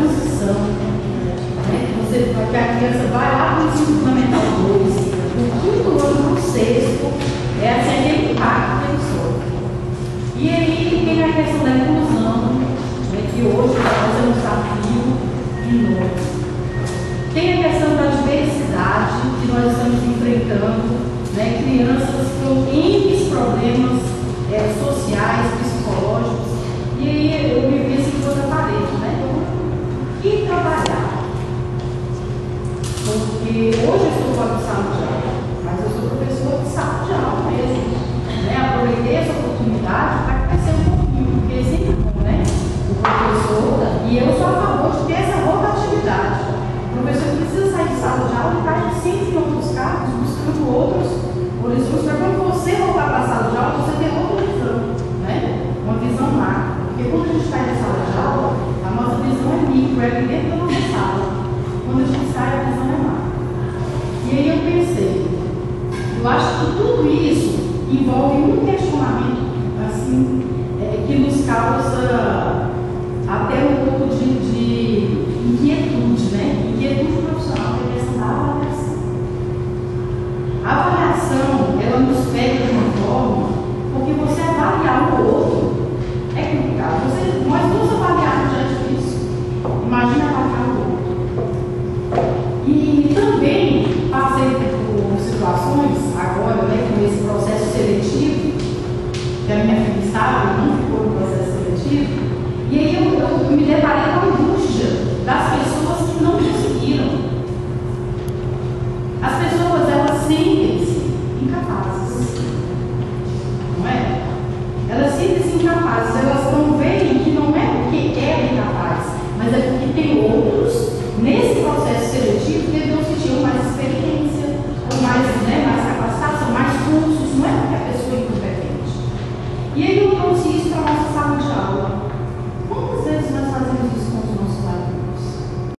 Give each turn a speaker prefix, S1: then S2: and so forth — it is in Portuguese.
S1: transição, né? Que a criança vai lá para o ensino fundamental 2, do quinto ano para o sexto, é assim, aquele impacto que ele sofre. E aí tem a questão da inclusão, né, que hoje está fazendo um desafio enorme. Tem a questão da diversidade que nós estamos enfrentando, né, crianças com N problemas sociais, psicológicos, e aí eu vivi assim de outra parede, né? E trabalhar. Porque hoje eu sou fora de sala de aula, mas eu sou professora de sala de aula mesmo, né? Aproveitei essa oportunidade para crescer um pouquinho, porque é sempre bom, né? O professor, e eu sou a favor de ter essa rotatividade. O professor precisa sair de sala de aula e estar sempre em outros cargos, buscando outros horizontes, para quando você voltar para a sala de aula, você ter outra visão, né? Uma visão macro. Porque quando a gente está em sala de aula,